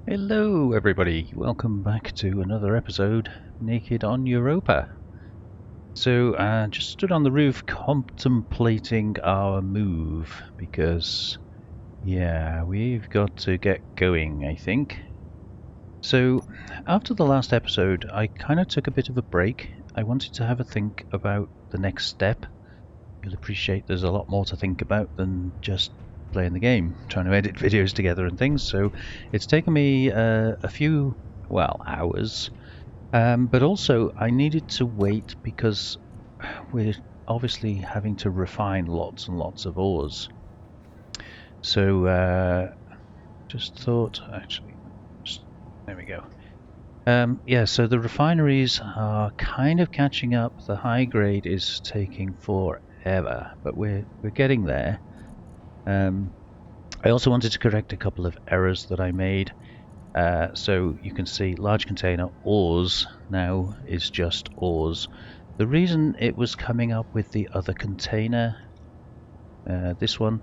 Hello everybody, welcome back to another episode Naked on Europa. So just stood on the roof contemplating our move because yeah, we've got to get going, I think. So after the last episode I kind of took a bit of a break. I wanted to have a think about the next step. You'll appreciate there's a lot more to think about than just playing the game, trying to edit videos together and things. So it's taken me a few, hours. But also I needed to wait because we're obviously having to refine lots and lots of ores. So just thought, actually, there we go. Yeah, so the refineries are kind of catching up. The high grade is taking forever, but we're getting there. I also wanted to correct a couple of errors that I made. So you can see large container ores now is just ores. The reason it was coming up with the other container, this one,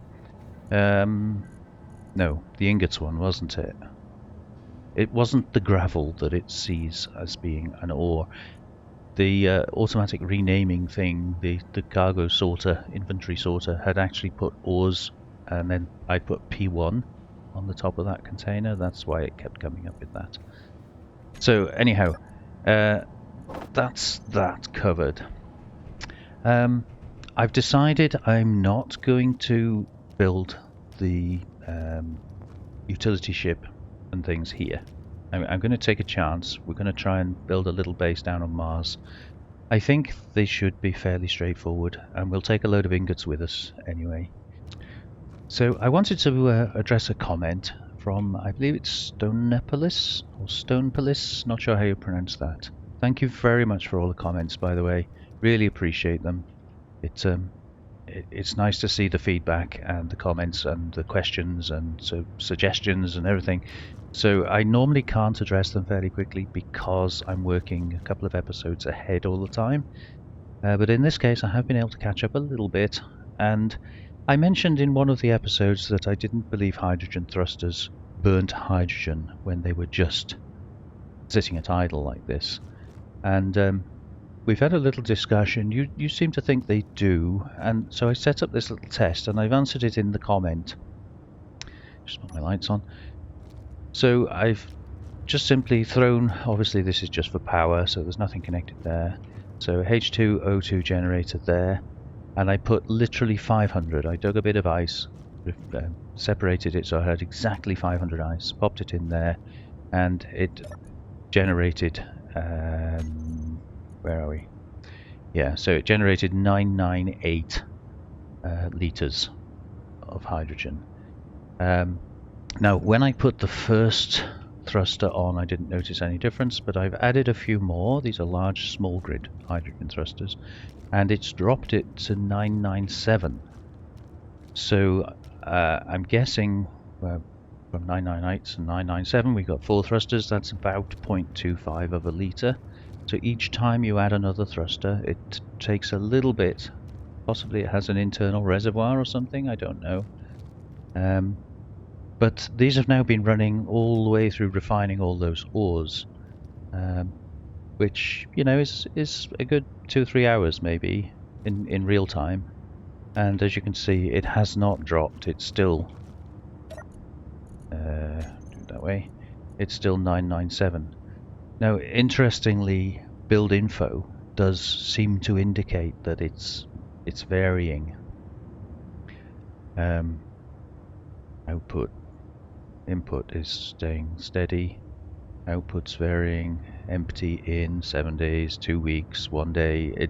no, the ingots one, wasn't it? It wasn't the gravel that it sees as being an ore. The automatic renaming thing, the cargo sorter, inventory sorter, had actually put ores, and then I put P1 on the top of that container. That's why it kept coming up with that. So anyhow, that's that covered. I've decided I'm not going to build the utility ship and things here. I'm going to take a chance. We're going to try and build a little base down on Mars. I think they should be fairly straightforward, and we'll take a load of ingots with us anyway. So I wanted to address a comment from, I believe it's Stonepolis or Stonepolis, not sure how you pronounce that. Thank you very much for all the comments, by the way. Really appreciate them. It's nice to see the feedback and the comments and the questions and suggestions and everything. So I normally can't address them fairly quickly because I'm working a couple of episodes ahead all the time. But in this case I have been able to catch up a little bit, and I mentioned in one of the episodes that I didn't believe hydrogen thrusters burnt hydrogen when they were just sitting at idle like this. And we've had a little discussion. You seem to think they do, and so I set up this little test, and I've answered it in the comment. Just put my lights on. So I've just simply thrown, obviously this is just for power, so there's nothing connected there. So H2O2 generator there, and I put literally 500. I dug a bit of ice, separated it so I had exactly 500 ice, popped it in there, and it generated, where are we? Yeah, so it generated 998 litres of hydrogen. Now, when I put the first thruster on, I didn't notice any difference, but I've added a few more. These are large, small grid hydrogen thrusters, and it's dropped it to 997. So I'm guessing from 998 to 997, we got 4 thrusters. That's about 0.25 of a litre. So each time you add another thruster, it takes a little bit. Possibly it has an internal reservoir or something, I don't know. But these have now been running all the way through refining all those ores, which, you know, is a good 2 or 3 hours maybe in real time. And as you can see, it has not dropped. It's still do it that way. It's still 997. Now, interestingly, build info does seem to indicate that it's varying. Output, input is staying steady. Output's varying. Empty in 7 days, 2 weeks, 1 day.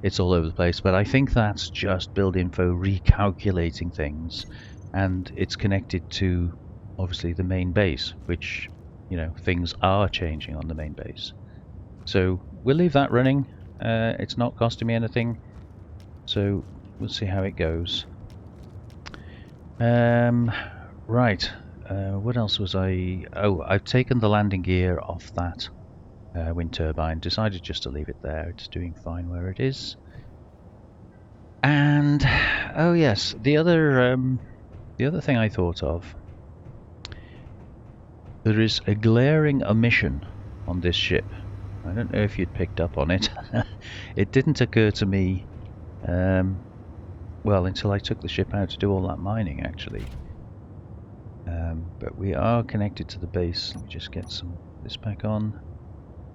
It's all over the place. But I think that's just build info recalculating things, and it's connected to obviously the main base, which, you know, things are changing on the main base. So we'll leave that running. It's not costing me anything, so we'll see how it goes. Right. What else was I... Oh, I've taken the landing gear off that wind turbine. Decided just to leave it there. It's doing fine where it is. And oh yes, the other thing I thought of. There is a glaring omission on this ship. I don't know if you'd picked up on it. It didn't occur to me, well, until I took the ship out to do all that mining, actually. But we are connected to the base. Let me just get this back on.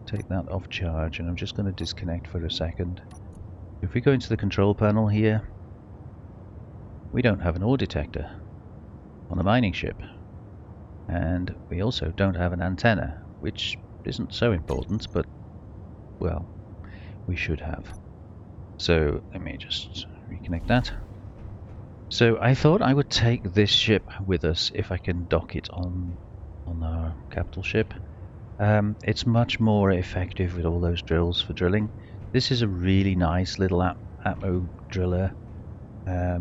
Take that off charge, and I'm just going to disconnect for a second. If we go into the control panel here, we don't have an ore detector on a mining ship. And we also don't have an antenna, which isn't so important, but, well, we should have. So let me just reconnect that. So I thought I would take this ship with us if I can dock it on our capital ship. It's much more effective with all those drills for drilling. This is a really nice little Atmo driller. I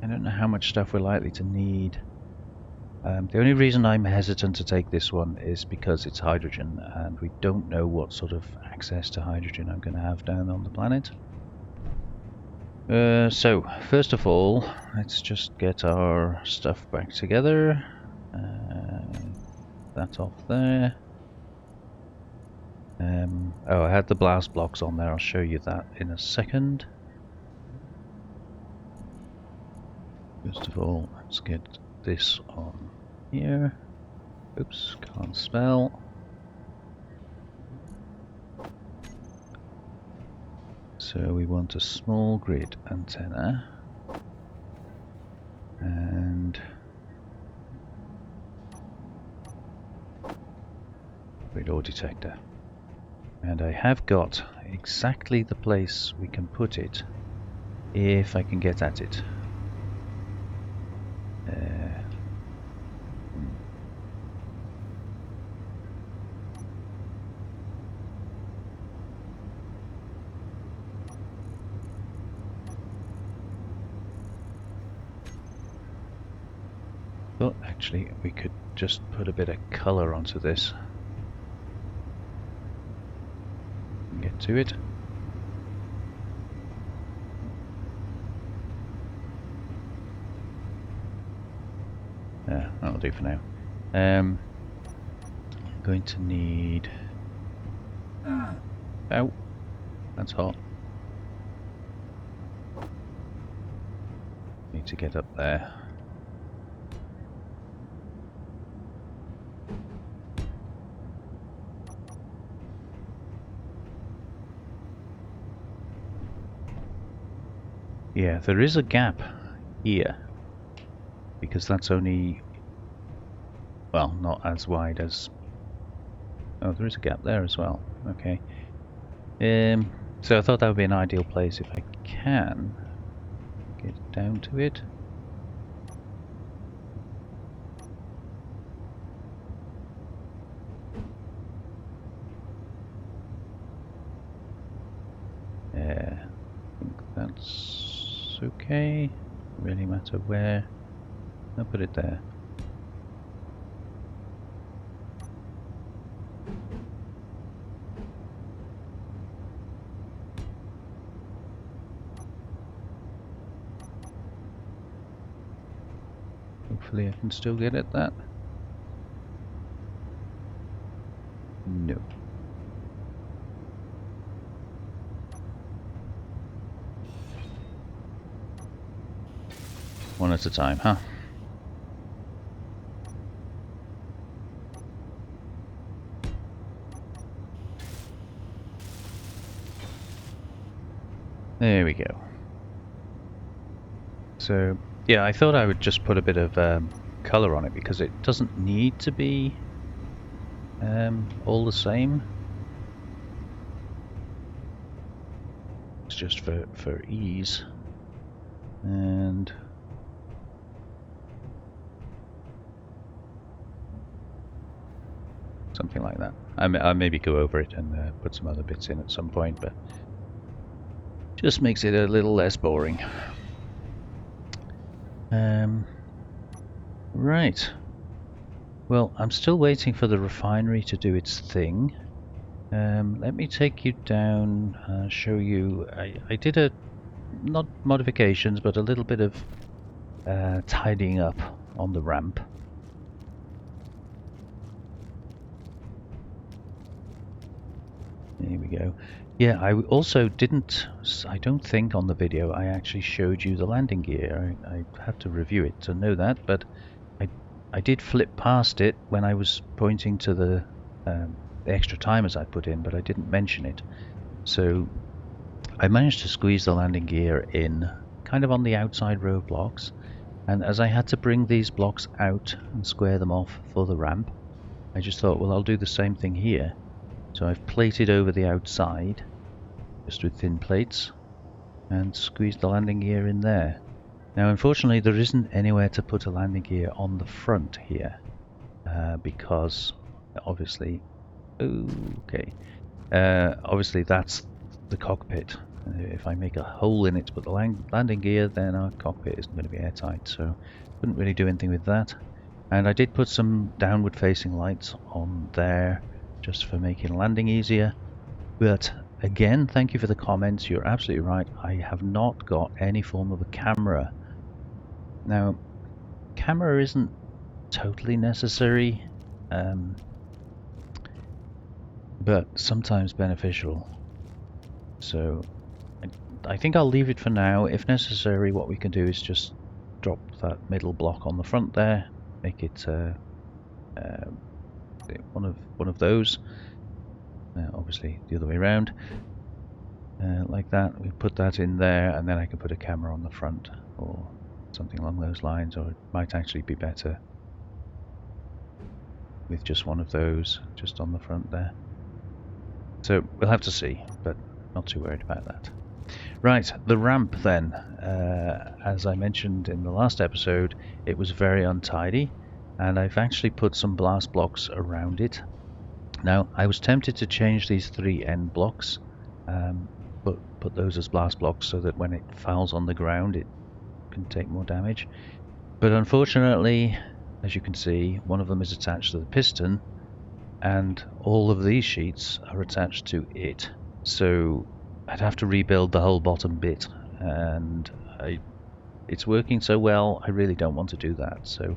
don't know how much stuff we're likely to need. The only reason I'm hesitant to take this one is because it's hydrogen, and we don't know what sort of access to hydrogen I'm going to have down on the planet. So, first of all, let's just get our stuff back together. That off there. Oh, I had the blast blocks on there. I'll show you that in a second. First of all, let's get this on here. Oops, can't spell. So we want a small grid antenna and grid ore detector. And I have got exactly the place we can put it if I can get at it. But actually, we could just put a bit of colour onto this. Get to it. Yeah, that'll do for now. I'm going to need... Ow! That's hot. Need to get up there. Yeah, there is a gap here, because that's only, well, not as wide as, oh, there is a gap there as well. Okay. So I thought that would be an ideal place if I can get down to it. I think that's okay. Really matter where. I'll put it there. Hopefully I can still get at that. No. One at a time, huh? There we go. So, yeah, I thought I would just put a bit of colour on it because it doesn't need to be all the same. It's just for ease. And something like that. I maybe go over it and put some other bits in at some point, but just makes it a little less boring. Right. Well, I'm still waiting for the refinery to do its thing. Let me take you down and show you. I did not modifications, but a little bit of tidying up on the ramp. Here we go. Yeah, I also didn't, I don't think on the video I actually showed you the landing gear. I have to review it to know that, but I did flip past it when I was pointing to the extra timers I put in, but I didn't mention it. So I managed to squeeze the landing gear in kind of on the outside row of blocks, and as I had to bring these blocks out and square them off for the ramp, I just thought, well, I'll do the same thing here. So I've plated over the outside, just with thin plates, and squeezed the landing gear in there. Now, unfortunately, there isn't anywhere to put a landing gear on the front here, because obviously, obviously that's the cockpit. If I make a hole in it to put the landing gear, then our cockpit isn't going to be airtight, so couldn't really do anything with that. And I did put some downward facing lights on there just for making landing easier. But again, thank you for the comments. You're absolutely right. I have not got any form of a camera. Now, camera isn't totally necessary, but sometimes beneficial. So I think I'll leave it for now. If necessary, what we can do is just drop that middle block on the front there, make it one of those. Obviously the other way around, like that. We put that in there, and then I can put a camera on the front or something along those lines, or it might actually be better with just one of those just on the front there. So we'll have to see, but not too worried about that. Right, the ramp then. As I mentioned in the last episode, it was very untidy, and I've actually put some blast blocks around it. Now, I was tempted to change these 3 end blocks, but put those as blast blocks so that when it fouls on the ground it can take more damage. But unfortunately, as you can see, one of them is attached to the piston, and all of these sheets are attached to it. So I'd have to rebuild the whole bottom bit, and it's working so well, I really don't want to do that. So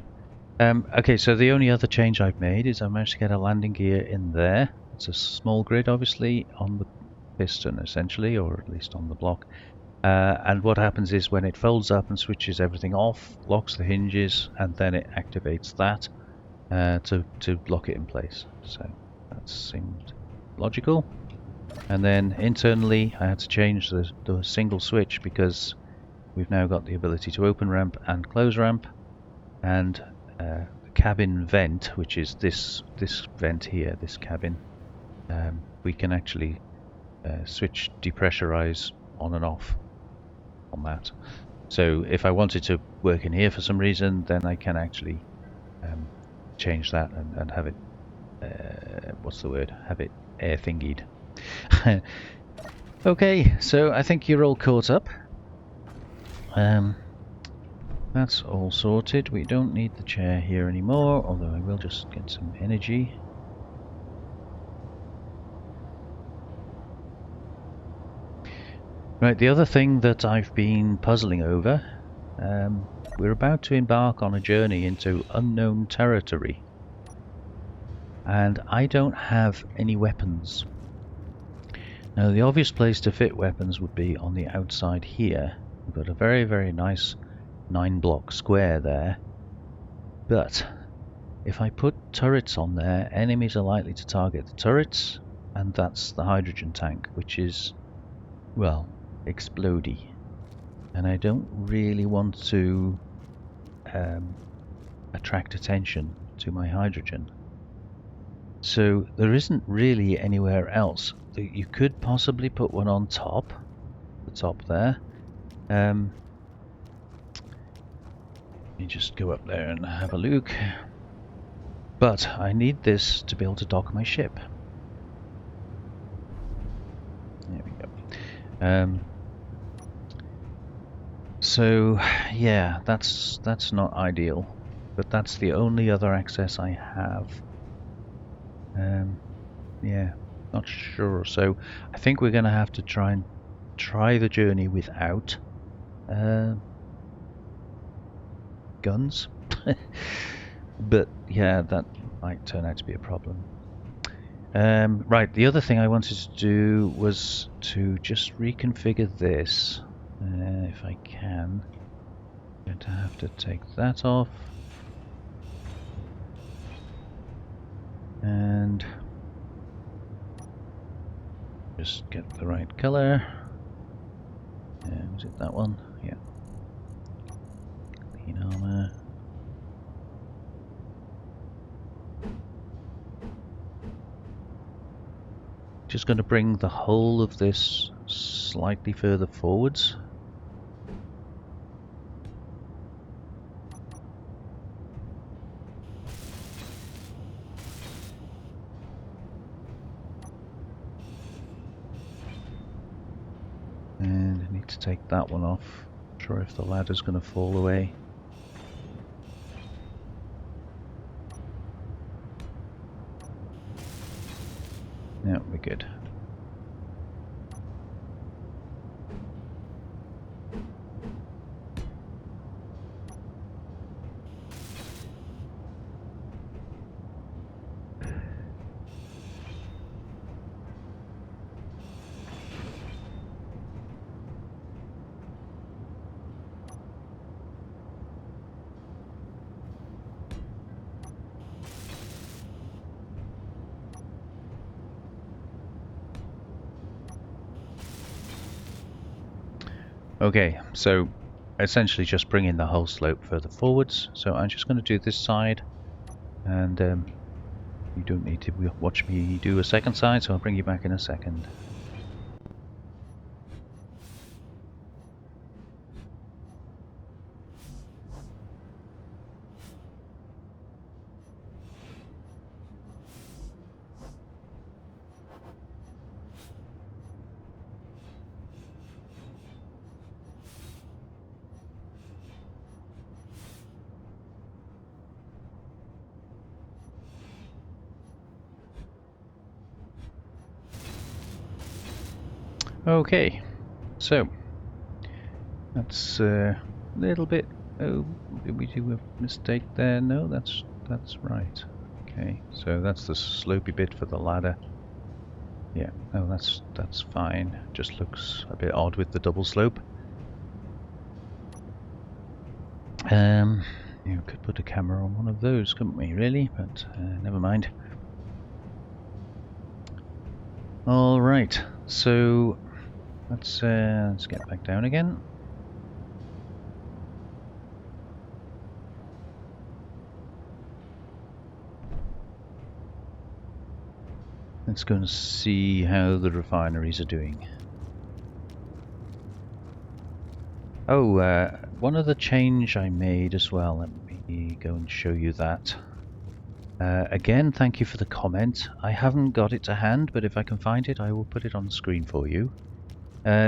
okay, so the only other change I've made is I managed to get a landing gear in there. It's a small grid, obviously, on the piston, essentially, or at least on the block. And what happens is when it folds up and switches everything off, locks the hinges, and then it activates that to lock it in place. So that seemed logical. And then internally, I had to change the single switch because we've now got the ability to open ramp and close ramp, and the cabin vent, which is this vent here, this cabin, we can actually switch depressurize on and off on that. So if I wanted to work in here for some reason, then I can actually change that and have it what's the word, have it air thingied. Okay, so I think you're all caught up. That's all sorted. We don't need the chair here anymore, although I will just get some energy. Right, the other thing that I've been puzzling over, we're about to embark on a journey into unknown territory, and I don't have any weapons. Now, the obvious place to fit weapons would be on the outside here. We've got a very, very nice 9-block square there, but if I put turrets on there, enemies are likely to target the turrets, and that's the hydrogen tank, which is, well, explodey, and I don't really want to attract attention to my hydrogen. So there isn't really anywhere else. You could possibly put one on top, the top there. Let me just go up there and have a look. But I need this to be able to dock my ship. There we go. So yeah, that's not ideal, but that's the only other access I have. Yeah, not sure. So I think we're going to have to try the journey without guns. But yeah, that might turn out to be a problem. Right, the other thing I wanted to do was to just reconfigure this, if I can. I'm going to have to take that off. And just get the right color. Was it that one? Yeah. Clean armor. Just going to bring the whole of this slightly further forwards. And I need to take that one off. Not sure if the ladder's going to fall away. Yeah, we're good. Okay, so essentially just bringing the whole slope further forwards. So I'm just going to do this side, and you don't need to watch me do a second side, so I'll bring you back in a second. Okay, so that's a little bit. Oh, did we do a mistake there? No, that's right. Okay, so that's the slopey bit for the ladder. Yeah, oh, that's fine. Just looks a bit odd with the double slope. You could put a camera on one of those, couldn't we? Really, but never mind. All right, so let's get back down again. Let's go and see how the refineries are doing. Oh, one other change I made as well. Let me go and show you that. Again, thank you for the comment. I haven't got it to hand, but if I can find it, I will put it on the screen for you.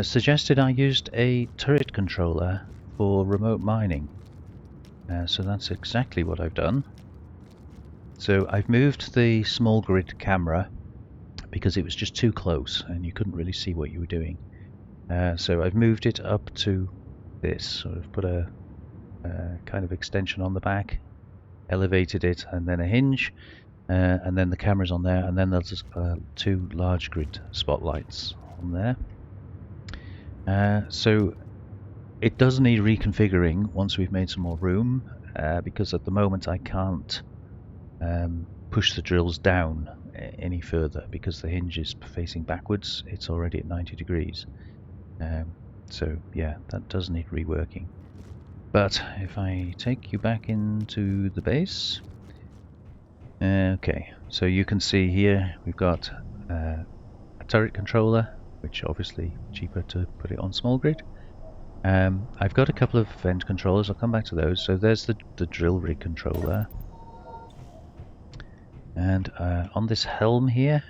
Suggested I used a turret controller for remote mining. So that's exactly what I've done. So I've moved the small grid camera because it was just too close and you couldn't really see what you were doing. So I've moved it up to this, sort of put a kind of extension on the back, elevated it, and then a hinge, and then the camera's on there, and then there's two large grid spotlights on there. So it does need reconfiguring once we've made some more room, because at the moment I can't push the drills down any further because the hinge is facing backwards. It's already at 90 degrees. So yeah, that does need reworking. But if I take you back into the base, okay, so you can see here we've got a turret controller, which obviously cheaper to put it on small grid. I've got a couple of vent controllers, I'll come back to those. So there's the drill rig controller. And on this helm here,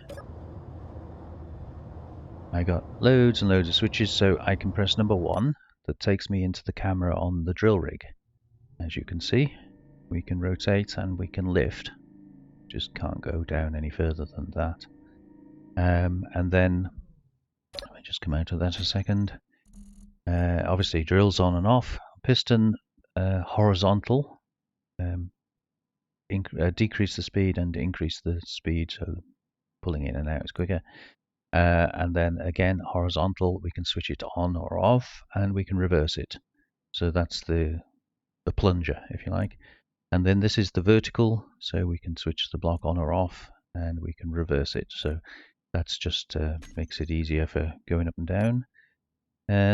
I got loads and loads of switches, so I can press number 1. That takes me into the camera on the drill rig. As you can see, we can rotate and we can lift. Just can't go down any further than that. And then, let me just come out of that a second. Obviously drills on and off. Piston horizontal. Decrease the speed and increase the speed. So pulling in and out is quicker. And then again, horizontal, we can switch it on or off, and we can reverse it. So that's the plunger, if you like. And then this is the vertical, so we can switch the block on or off, and we can reverse it. So that's just makes it easier for going up and down.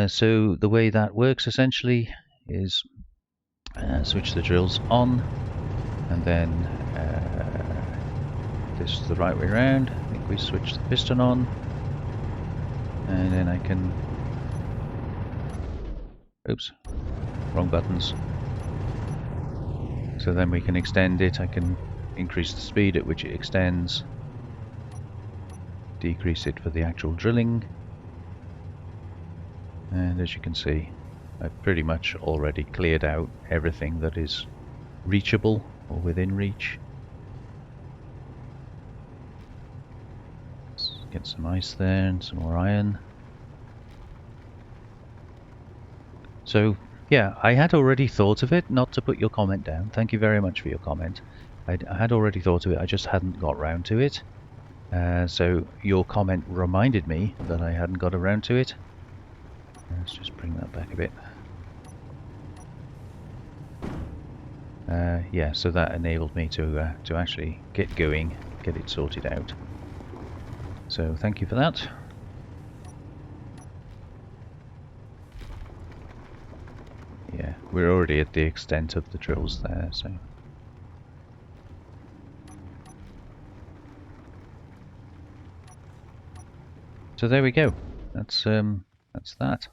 So the way that works essentially is switch the drills on, and then this is the right way around. I think we switch the piston on, and then I can, oops, wrong buttons. So then we can extend it. I can increase the speed at which it extends, decrease it for the actual drilling. And as you can see, I've pretty much already cleared out everything that is reachable or within reach. Let's get some ice there and some more iron. So yeah, I had already thought of it, not to put your comment down. Thank you very much for your comment. I had already thought of it, I just hadn't got round to it. So your comment reminded me that I hadn't got around to it. Let's just bring that back a bit. Yeah, so that enabled me to actually get going, get it sorted out. So thank you for that. Yeah, we're already at the extent of the drills there, so. So there we go. That's that.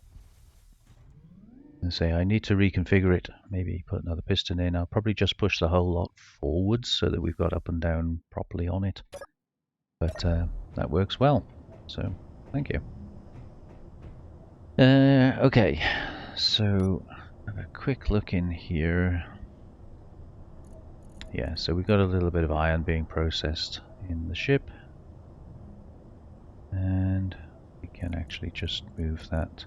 I say I need to reconfigure it. Maybe put another piston in. I'll probably just push the whole lot forwards so that we've got up and down properly on it. But that works well. So thank you. Okay, so have a quick look in here. Yeah, so we've got a little bit of iron being processed in the ship, and we can actually just move that.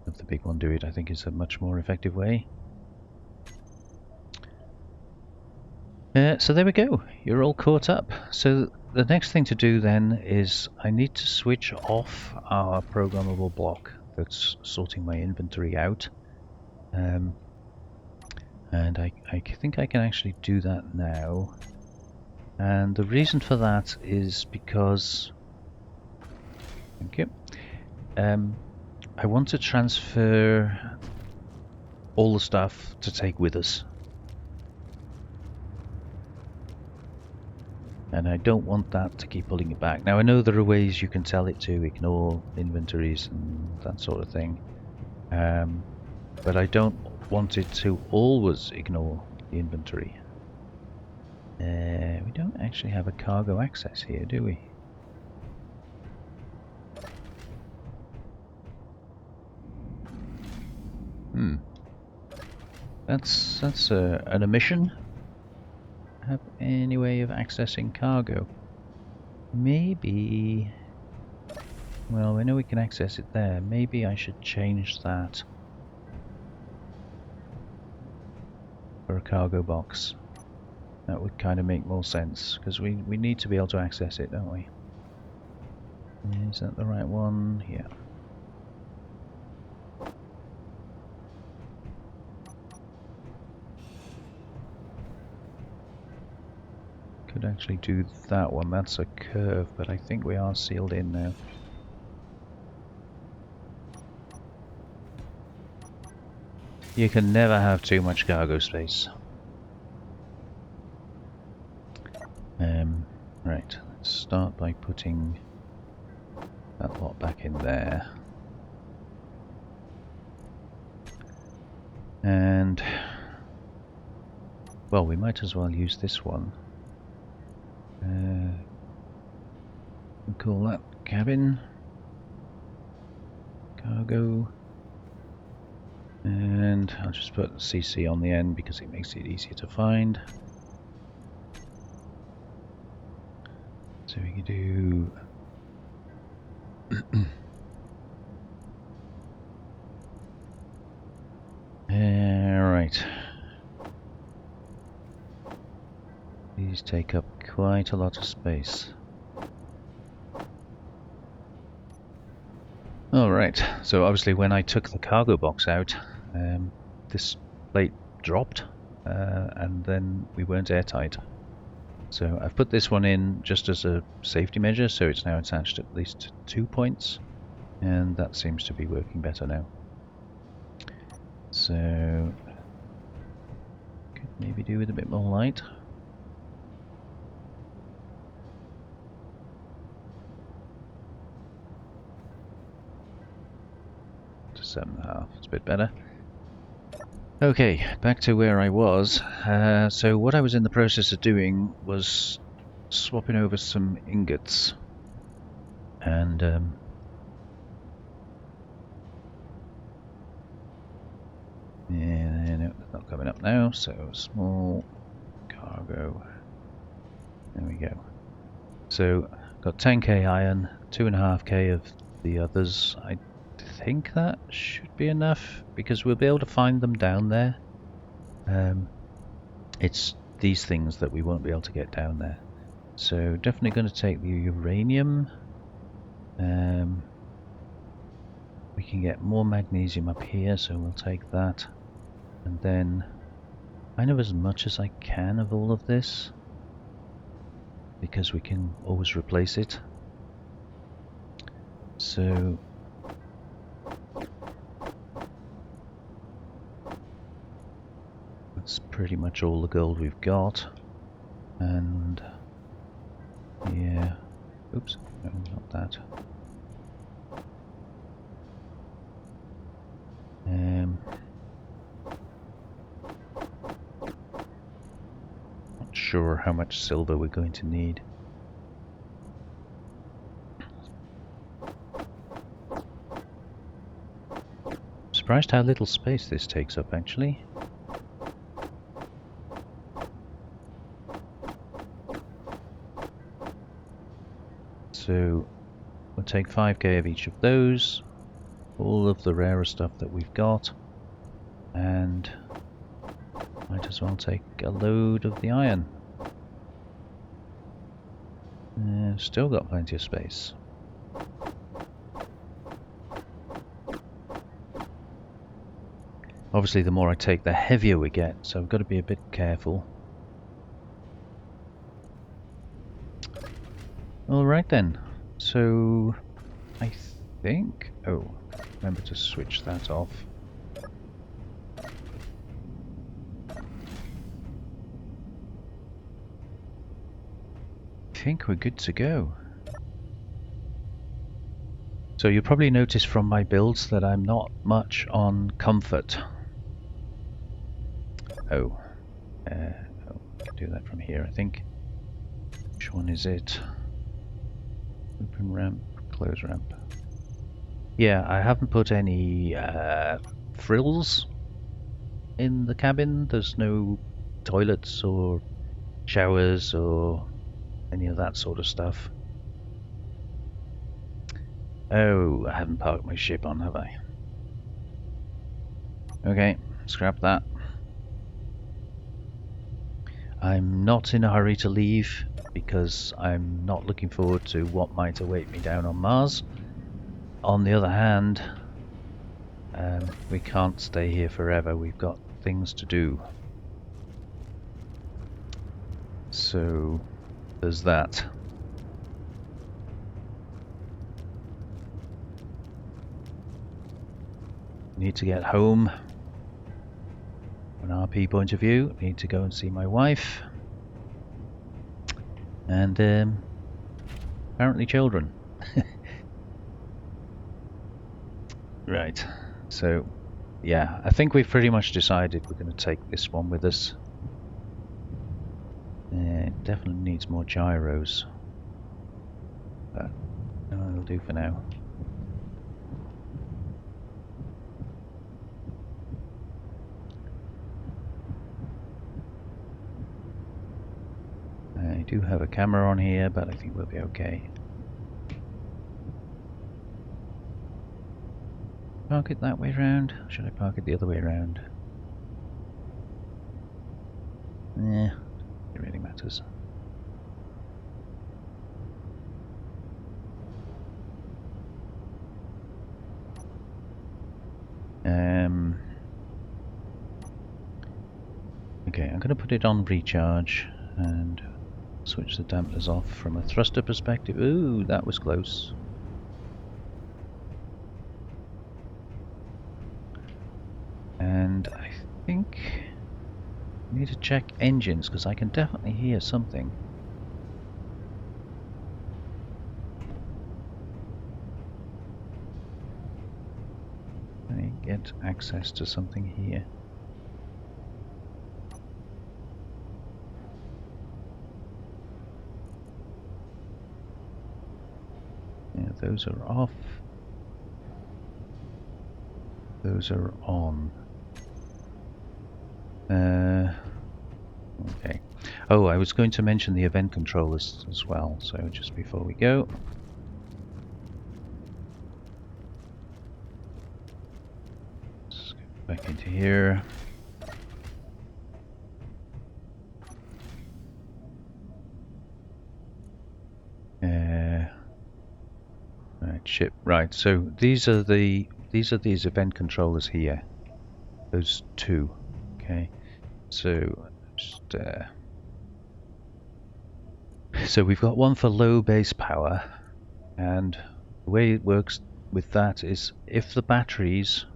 Have the big one do it, I think, is a much more effective way. So there we go, you're all caught up. So the next thing to do then is I need to switch off our programmable block that's sorting my inventory out. And I think I can actually do that now. And the reason for that is because, thank you, I want to transfer all the stuff to take with us. And I don't want that to keep pulling it back. Now I know there are ways you can tell it to ignore inventories and that sort of thing. But I don't want it to always ignore the inventory. We don't actually have a cargo access here, do we? That's an omission. Have any way of accessing cargo? Maybe. Well, we know we can access it there. Maybe I should change that for a cargo box. That would kind of make more sense, because we need to be able to access it, don't we? Is that the right one? Yeah. Could actually do that one. That's a curve, but I think we are sealed in now. You can never have too much cargo space. Right, let's start by putting that lot back in there. And, well, we might as well use this one. We'll call that cabin. Cargo. And I'll just put CC on the end because it makes it easier to find. So we can do right. These These take up quite a lot of space. Alright, so obviously when I took the cargo box out, this plate dropped, and then we weren't airtight. So I've put this one in just as a safety measure, so it's now attached at least 2 points, and that seems to be working better now. So could maybe do with a bit more light. To 7.5, it's a bit better. Okay, back to where I was. So what I was in the process of doing was swapping over some ingots, and yeah, no, not coming up now. So small cargo. There we go. So got 10k iron, 2.5k of the others. I think that should be enough because we'll be able to find them down there. It's these things that we won't be able to get down there. So definitely going to take the uranium. We can get more magnesium up here, so we'll take that. And then kind of as much as I can of all of this, because we can always replace it. So that's pretty much all the gold we've got. And yeah, oops, no, not that. Not sure how much silver we're going to need. Surprised how little space this takes up, actually. So we'll take 5k of each of those, all of the rarer stuff that we've got, and might as well take a load of the iron. Still got plenty of space. Obviously the more I take, the heavier we get, so I've got to be a bit careful. Alright then, so I think... oh, remember to switch that off. I think we're good to go. So you'll probably notice from my builds that I'm not much on comfort. Oh, I can do that from here, I think. Which one is it? Open ramp, close ramp. Yeah, I haven't put any frills in the cabin. There's no toilets or showers or any of that sort of stuff. Oh, I haven't parked my ship on, have I? Okay, scrap that. I'm not in a hurry to leave because I'm not looking forward to what might await me down on Mars. On the other hand, we can't stay here forever. We've got things to do. So there's that. Need to get home. From an RP point of view, need to go and see my wife. And apparently children. Right, so yeah, I think we've pretty much decided we're going to take this one with us. It definitely needs more gyros, but it'll do for now. I do have a camera on here, but I think we'll be okay. Park it that way round? Should I park it the other way round? It really matters. Okay, I'm going to put it on recharge and switch the dampeners off from a thruster perspective. Ooh, that was close. And I think I need to check engines because I can definitely hear something. I get access to something here. Yeah, those are off. Those are on. Okay. Oh, I was going to mention the event controllers as well, so just before we go. Let's go back into here. Right, ship. Right, so these are these event controllers here. Those two. Okay. So just so we've got one for low base power, and the way it works with that is if the batteries,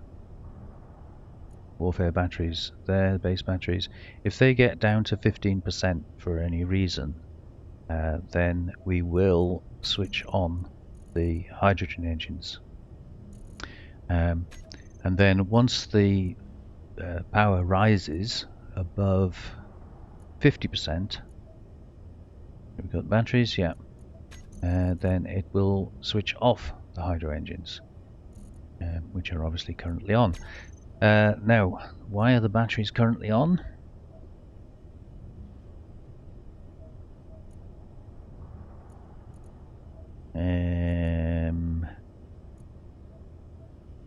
warfare batteries, their base batteries, if they get down to 15% for any reason, then we will switch on the hydrogen engines. And then once the power rises above 50%, we've got batteries, yeah, then it will switch off the hydro engines, which are obviously currently on. Now, why are the batteries currently on?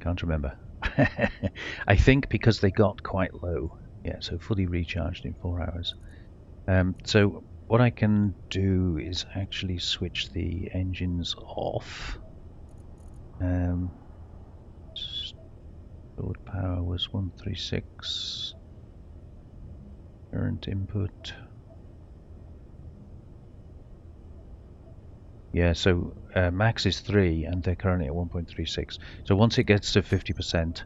Can't remember. I think because they got quite low. Yeah, so fully recharged in 4 hours. So what I can do is actually switch the engines off. Stored power was 136. Current input. Yeah, so max is 3 and they're currently at 1.36. So once it gets to 50%,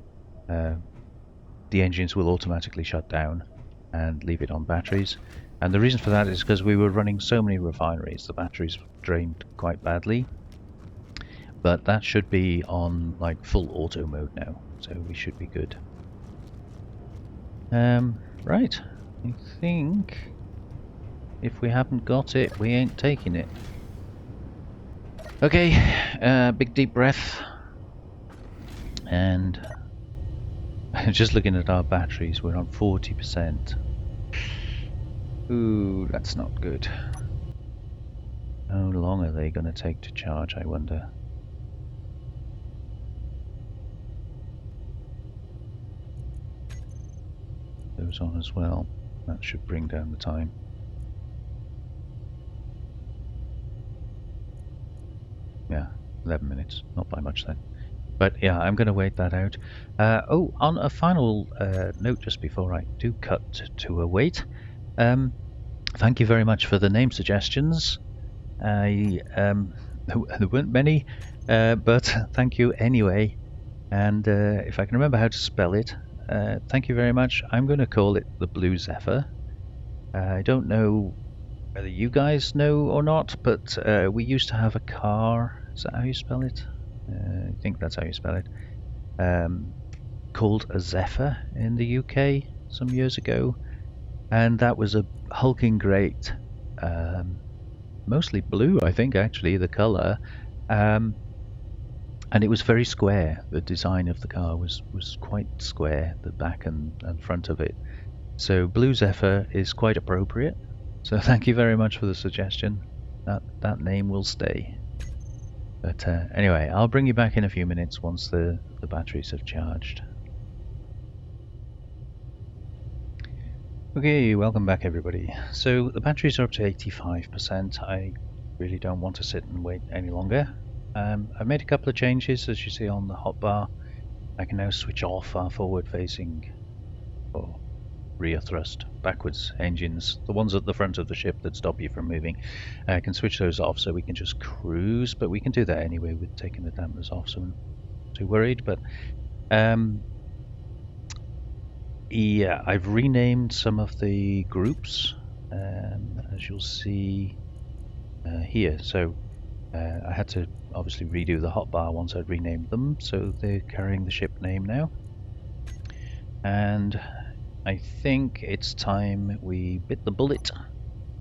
the engines will automatically shut down and leave it on batteries. And the reason for that is because we were running so many refineries, the batteries drained quite badly. But that should be on like full auto mode now, so we should be good. Right, I think if we haven't got it, we ain't taking it. Okay, big deep breath. And just looking at our batteries, we're on 40%. Ooh, that's not good. How long are they going to take to charge, I wonder? Those on as well. That should bring down the time. Yeah, 11 minutes. Not by much then. But yeah, I'm going to wait that out. Oh, on a final note, just before I do cut to a wait, thank you very much for the name suggestions. There weren't many, but thank you anyway. And if I can remember how to spell it, thank you very much. I'm going to call it the Blue Zephyr. I don't know whether you guys know or not, but we used to have a car. Is that how you spell it? I think that's how you spell it. Called a Zephyr in the UK some years ago, and that was a hulking great, mostly blue, I think, actually, the colour, and it was very square. The design of the car was quite square, the back and front of it. So Blue Zephyr is quite appropriate. So thank you very much for the suggestion. That name will stay. But anyway, I'll bring you back in a few minutes once the batteries have charged. Okay, welcome back everybody. So the batteries are up to 85%. I really don't want to sit and wait any longer. I've made a couple of changes, as you see on the hotbar. I can now switch off our forward-facing or rear thrust backwards engines, the ones at the front of the ship that stop you from moving. I can switch those off so we can just cruise, but we can do that anyway with taking the dampers off, so I'm not too worried. But yeah, I've renamed some of the groups, as you'll see here. So I had to obviously redo the hotbar once I'd renamed them, so they're carrying the ship name now. And I think it's time we bit the bullet.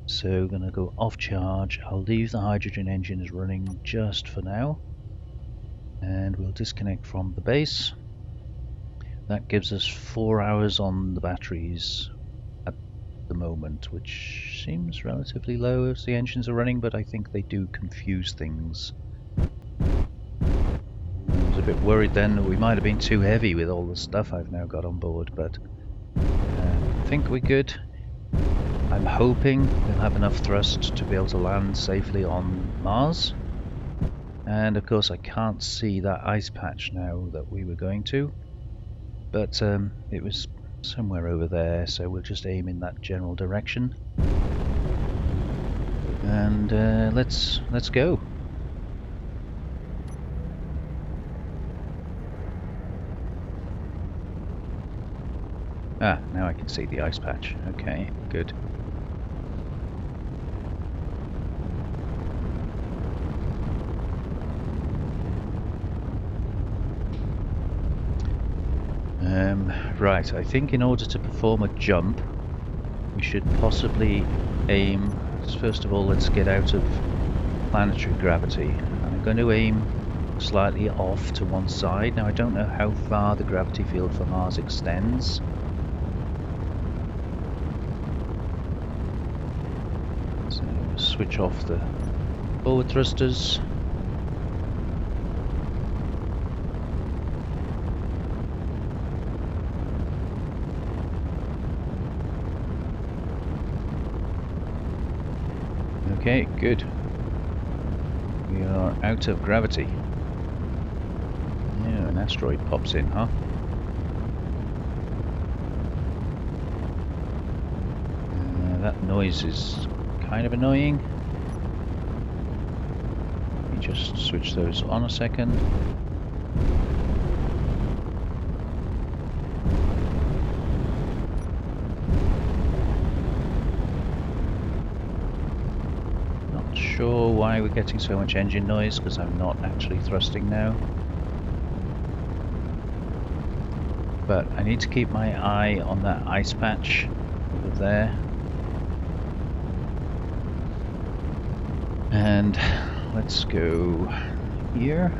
So going to go off charge. I'll leave the hydrogen engines running just for now, and we'll disconnect from the base. That gives us 4 hours on the batteries at the moment, which seems relatively low as the engines are running, but I think they do confuse things. I was a bit worried then that we might have been too heavy with all the stuff I've now got on board, but I think we're good. I'm hoping we'll have enough thrust to be able to land safely on Mars. And of course I can't see that ice patch now that we were going to, but it was somewhere over there, so we'll just aim in that general direction. And let's go. Ah, now I can see the ice patch. Okay, good. Right, I think in order to perform a jump, we should possibly aim, first of all, let's get out of planetary gravity. And I'm going to aim slightly off to one side. Now I don't know how far the gravity field for Mars extends. So switch off the forward thrusters. Okay, good. We are out of gravity. Yeah, an asteroid pops in, huh? That noise is kind of annoying. Let me just switch those on a second. Sure why we're getting so much engine noise, because I'm not actually thrusting now. But I need to keep my eye on that ice patch over there. And let's go here.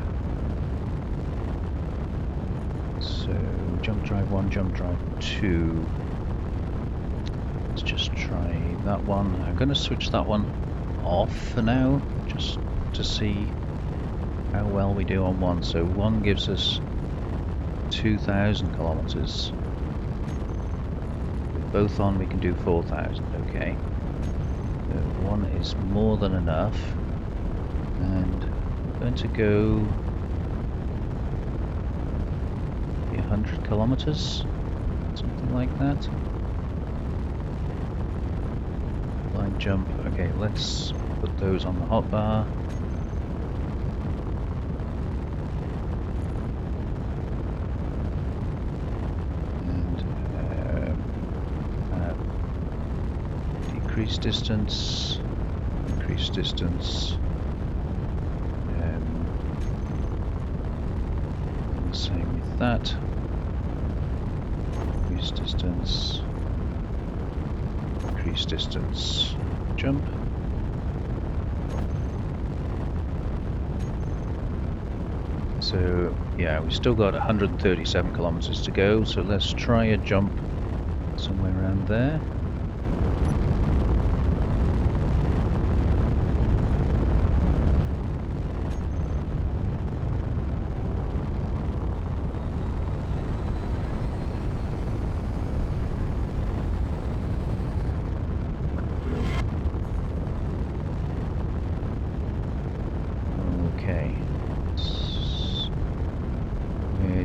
So jump drive 1, jump drive 2. Let's just try that one. I'm going to switch that one off for now, just to see how well we do on one. So one gives us 2,000 kilometers. With both on, we can do 4,000. Okay, so one is more than enough, and we're going to go 100 kilometers, something like that. Line jump. Okay, let's put those on the hotbar. And decrease distance, increase distance. And the same with that. Increase distance. Increase distance, jump. So yeah, we've still got 137 kilometers to go, so let's try a jump somewhere around there.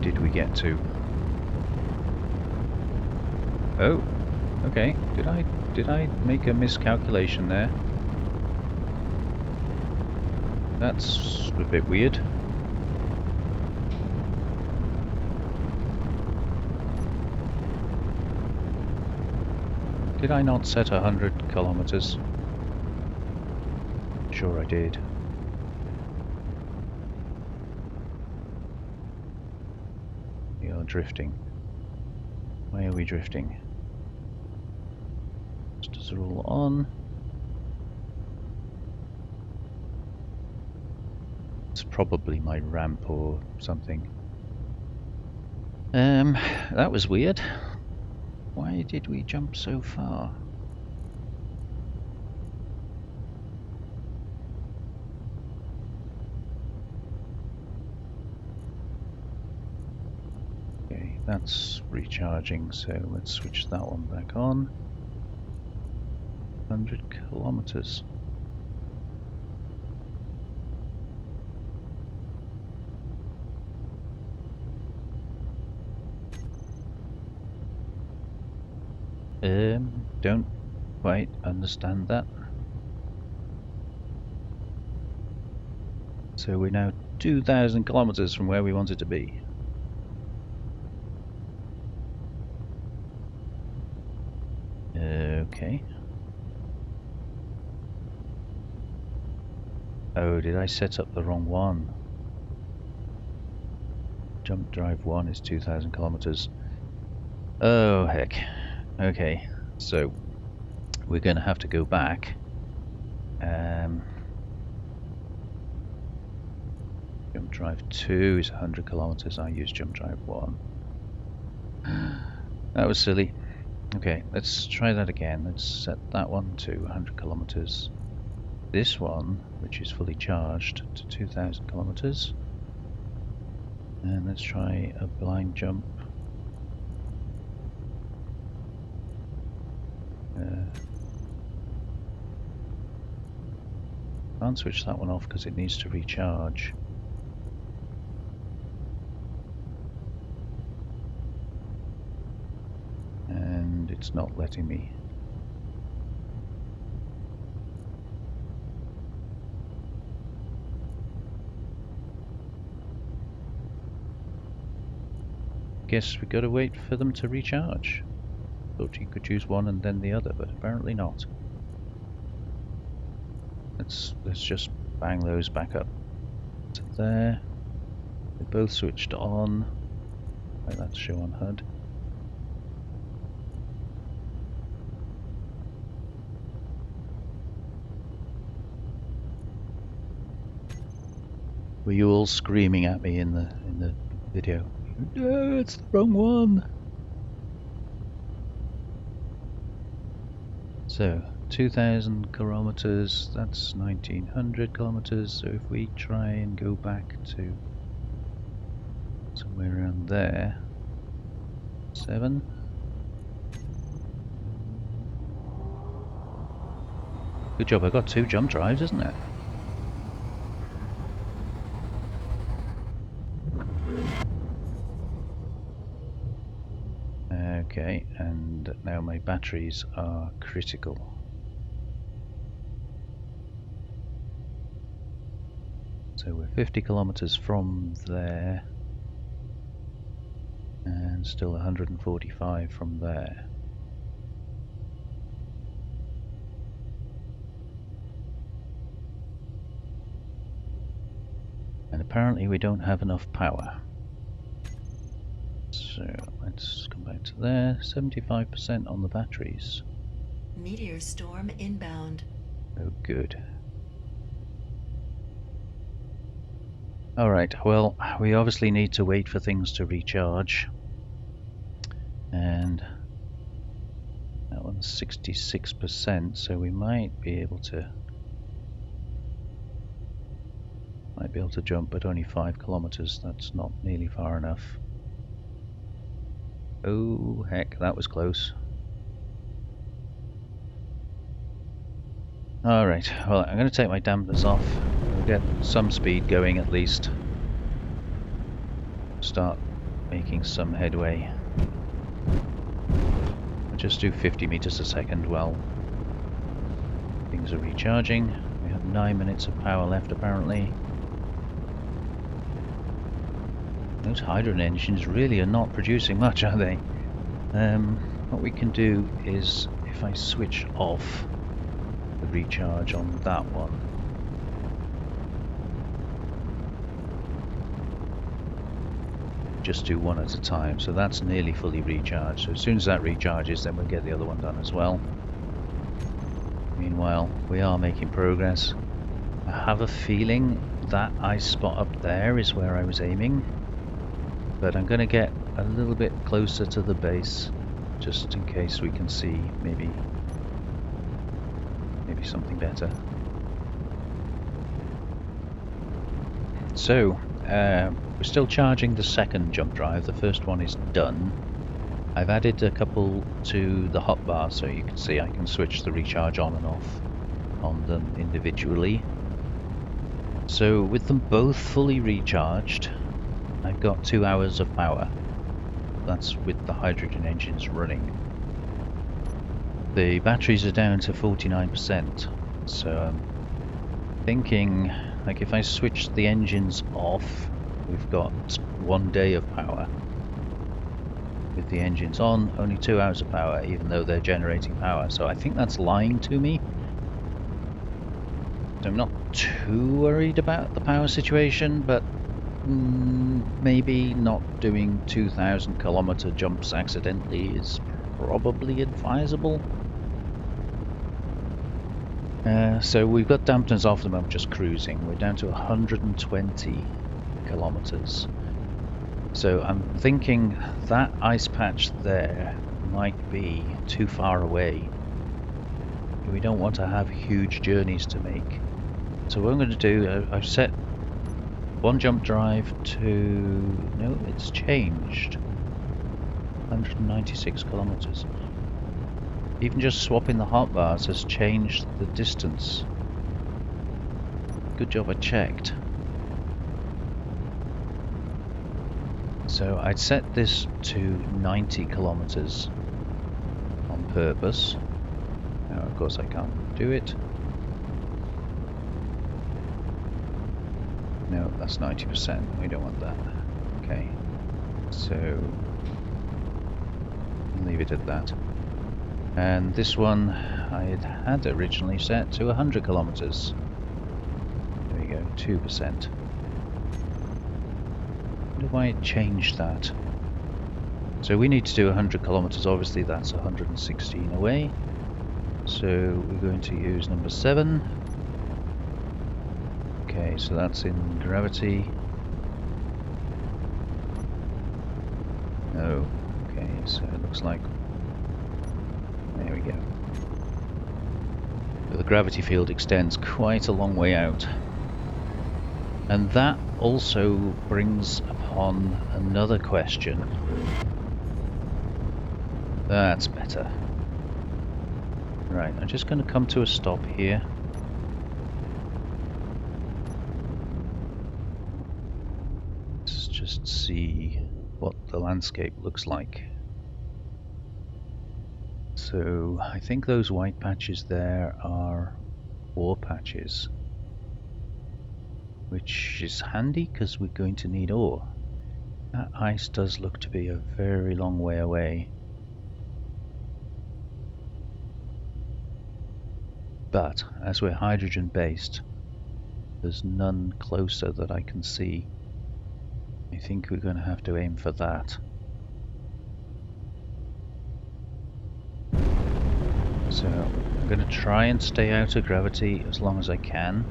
did we get to? Oh, okay. Did I make a miscalculation there? That's a bit weird. Did I not set 100 kilometers? Sure I did. We are drifting. Why are we drifting? Just roll on. It's probably my ramp or something. That was weird. Why did we jump so far? Okay, that's recharging, so let's switch that one back on. 100 kilometers. Don't quite understand that. So we're now 2,000 kilometers from where we wanted to be. Okay. Oh, did I set up the wrong one? Jump drive 1 is 2,000 kilometers. Oh, heck. Okay, so we're going to have to go back. Jump drive 2 is 100 kilometers. I use jump drive 1. That was silly. Okay, let's try that again. Let's set that one to 100 kilometers. This one, which is fully charged, to 2,000 kilometers. And let's try a blind jump. Can't switch that one off because it needs to recharge. And it's not letting me. Guess we gotta wait for them to recharge. Thought you could choose one and then the other, but apparently not. Let's just bang those back up to there. They both switched on. Like that show on HUD. Were you all screaming at me in the video? No, it's the wrong one. So 2,000 kilometers, that's 1,900 kilometers. So if we try and go back to somewhere around there, 7. Good job, I got 2 jump drives, isn't it? Okay, and now my batteries are critical. So we're 50 kilometers from there, and still 145 from there. And apparently we don't have enough power. So let's come back to there. 75% on the batteries. Meteor storm inbound. Oh, good. Alright, well, we obviously need to wait for things to recharge. And that one's 66%, so we might be able to jump, but only 5 kilometers. That's not nearly far enough. Oh heck, that was close. Alright, well, I'm going to take my dampers off. We'll get some speed going at least. Start making some headway. I'll just do 50 meters a second while things are recharging. We have 9 minutes of power left apparently. Those hydrogen engines really are not producing much, are they? What we can do is, if I switch off the recharge on that one, just do one at a time. So that's nearly fully recharged. So as soon as that recharges, then we'll get the other one done as well. Meanwhile, we are making progress. I have a feeling that ice spot up there is where I was aiming, but I'm going to get a little bit closer to the base just in case we can see maybe something better. So we're still charging the second jump drive. The first one is done. I've added a couple to the hotbar so you can see I can switch the recharge on and off on them individually. So with them both fully recharged, I've got 2 hours of power. That's with the hydrogen engines running. The batteries are down to 49%, so I'm thinking, like, if I switch the engines off, we've got 1 day of power. With the engines on, only 2 hours of power, even though they're generating power. So I think that's lying to me. So I'm not too worried about the power situation, but maybe not doing 2,000 kilometer jumps accidentally is probably advisable. So we've got dampeners off them. I'm just cruising. We're down to 120 kilometers. So I'm thinking that ice patch there might be too far away. We don't want to have huge journeys to make. So what I'm going to do, I've set one jump drive to... no, it's changed. 196 kilometers. Even just swapping the hotbars has changed the distance. Good job I checked. So I'd set this to 90 kilometers on purpose. Now of course I can't do it. No, that's 90%. We don't want that. Okay. So leave it at that. And this one I had originally set to 100 kilometers. There we go, 2%. Wonder why it changed that. So we need to do 100 kilometers, obviously that's 116 away. So we're going to use number 7. Okay, so that's in gravity. No, okay, so it looks like... there we go. So the gravity field extends quite a long way out. And that also brings upon another question. That's better. Right, I'm just going to come to a stop here. Let's just see what the landscape looks like. So I think those white patches there are ore patches, which is handy because we're going to need ore. That ice does look to be a very long way away. But as we're hydrogen based, there's none closer that I can see. I think we're going to have to aim for that. So I'm going to try and stay out of gravity as long as I can.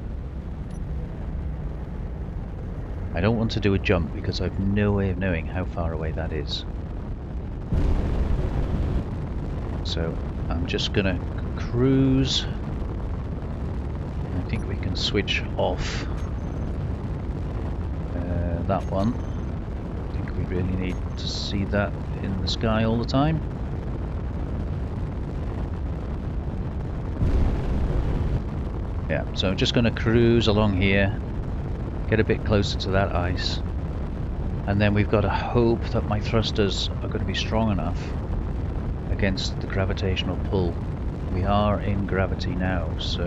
I don't want to do a jump because I've no way of knowing how far away that is. So I'm just going to cruise. I think we can switch off that one. I think we really need to see that in the sky all the time. Yeah, so I'm just going to cruise along here, get a bit closer to that ice, And then we've got to hope that my thrusters are going to be strong enough against the gravitational pull. We are in gravity now, so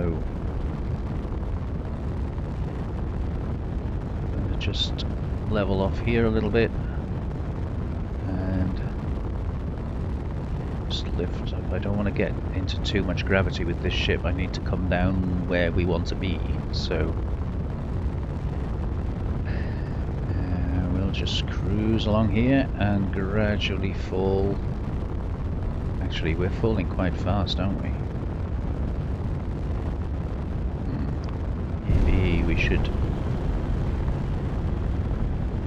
I'm going to just level off here a little bit and just lift up. I don't want to get into too much gravity with this ship. I need to come down where we want to be, so we'll just cruise along here and gradually fall. Actually, we're falling quite fast, aren't we? Maybe we should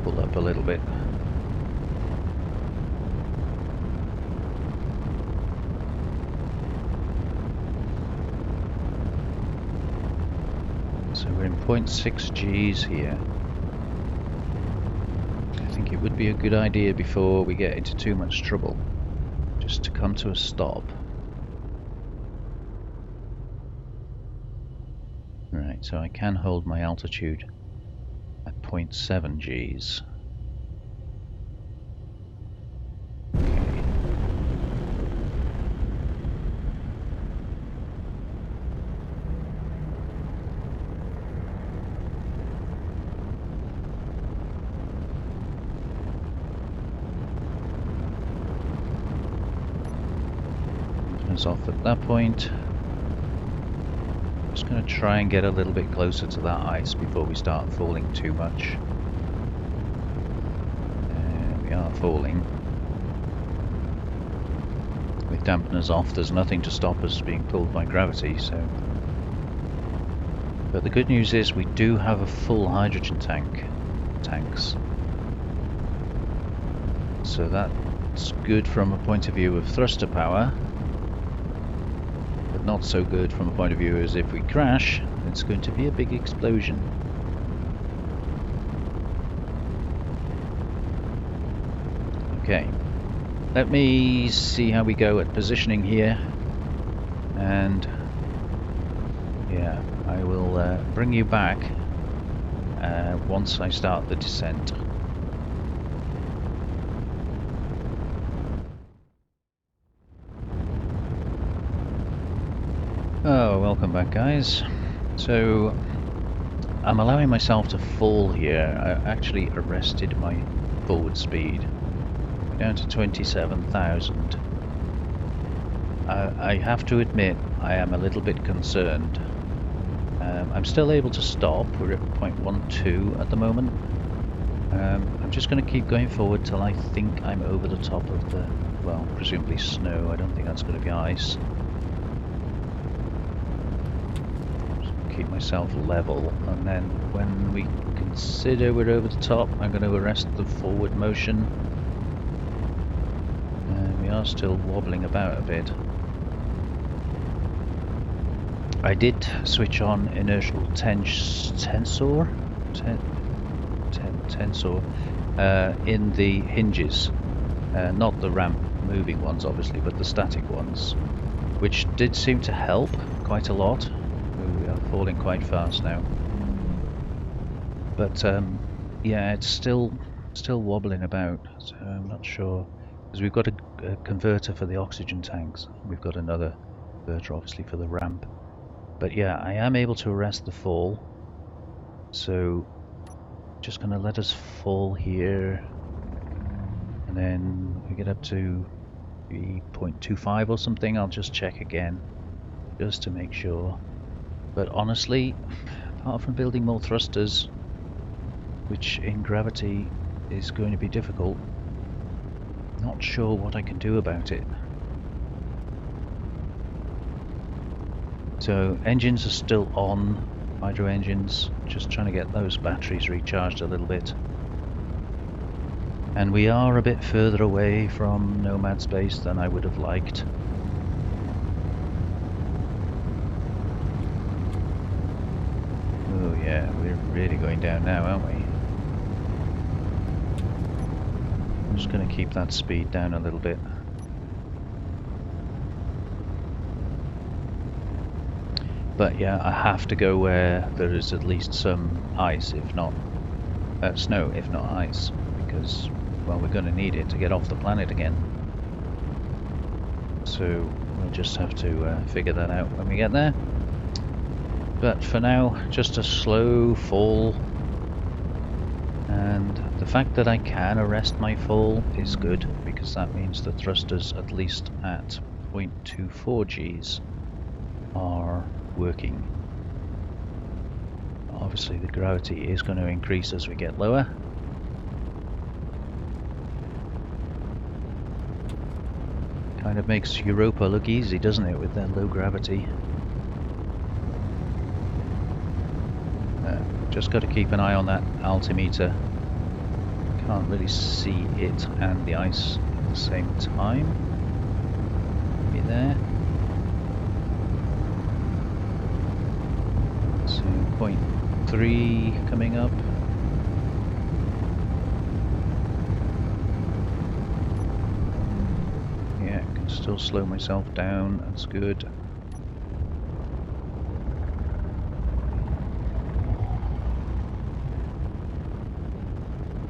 pull up a little bit. So we're in 0.6 Gs here. I think it would be a good idea before we get into too much trouble just to come to a stop. Right, so I can hold my altitude at 0.7 Gs. Okay. Off at that point. Just going to try and get a little bit closer to that ice before we start falling too much. And we are falling. With dampeners off, there's nothing to stop us being pulled by gravity, so. But the good news is we do have a full hydrogen tanks. So that's good from a point of view of thruster power. Not so good from a point of view as if we crash, it's going to be a big explosion. Okay, let me see how we go at positioning here, and yeah, I will bring you back once I start the descent. Oh, welcome back, guys. So I'm allowing myself to fall here. I actually arrested my forward speed down to 27,000. I have to admit I am a little bit concerned. I'm still able to stop. We're at 0.12 at the moment. I'm just going to keep going forward till I think I'm over the top of the, well, presumably snow. I don't think that's going to be ice. Keep myself level, and then when we consider we're over the top, I'm going to arrest the forward motion. And we are still wobbling about a bit. I did switch on inertial tensor in the hinges, not the ramp moving ones obviously, but the static ones, which did seem to help quite a lot. We are falling quite fast now, but yeah, it's still wobbling about, so I'm not sure, because we've got a converter for the oxygen tanks, we've got another converter obviously for the ramp, but yeah, I am able to arrest the fall, so just going to let us fall here, and then we get up to 0.25 or something. I'll just check again just to make sure. But honestly, apart from building more thrusters, which in gravity is going to be difficult, not sure what I can do about it. So engines are still on, hydro engines, just trying to get those batteries recharged a little bit. And we are a bit further away from Nomad space than I would have liked. Oh yeah, we're really going down now, aren't we? I'm just going to keep that speed down a little bit. But yeah, I have to go where there is at least some ice, if not snow, if not ice, because, well, we're going to need it to get off the planet again. So we'll just have to figure that out when we get there. But for now, just a slow fall. And the fact that I can arrest my fall is good, because that means the thrusters, at least at 0.24 Gs, are working. Obviously the gravity is going to increase as we get lower. Kind of makes Europa look easy, doesn't it, with their low gravity? Just got to keep an eye on that altimeter. Can't really see it and the ice at the same time. Be there. So 0.3 coming up. Yeah, can still slow myself down. That's good.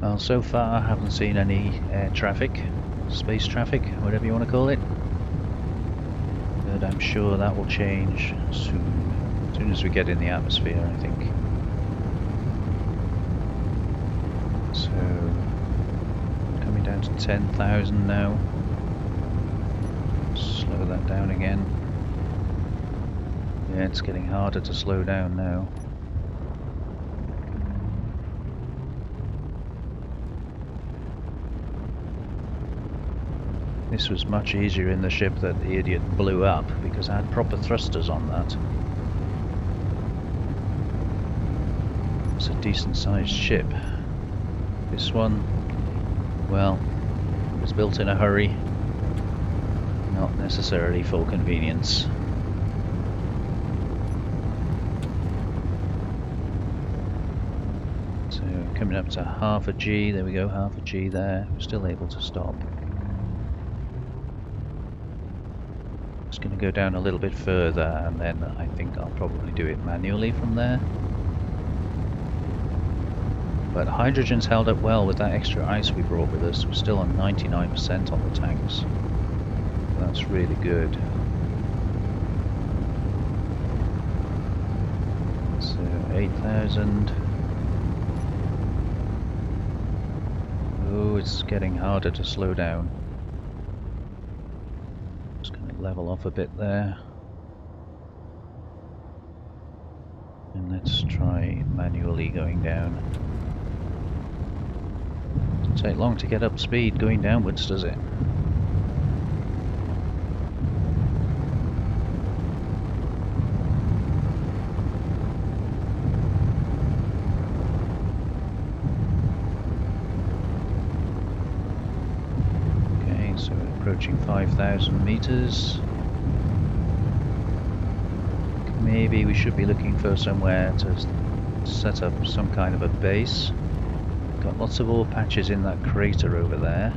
Well, so far I haven't seen any air traffic, space traffic, whatever you want to call it. But I'm sure that will change soon. As soon as we get in the atmosphere, I think. So, coming down to 10,000 now. Slow that down again. Yeah, it's getting harder to slow down now. This was much easier in the ship that the idiot blew up, because I had proper thrusters on that. It's a decent sized ship. This one, well, it was built in a hurry, not necessarily for convenience. So coming up to half a G, there we go, half a G there, we're still able to stop. Just going to go down a little bit further, and then I think I'll probably do it manually from there. But hydrogen's held up well with that extra ice we brought with us. We're still on 99% on the tanks. That's really good. So 8,000. Oh, it's getting harder to slow down. Just going to level off a bit there. And let's try manually going down. Doesn't take long to get up speed going downwards, does it? Okay, so we're approaching 5,000 meters. Maybe we should be looking for somewhere to set up some kind of a base. Got lots of ore patches in that crater over there.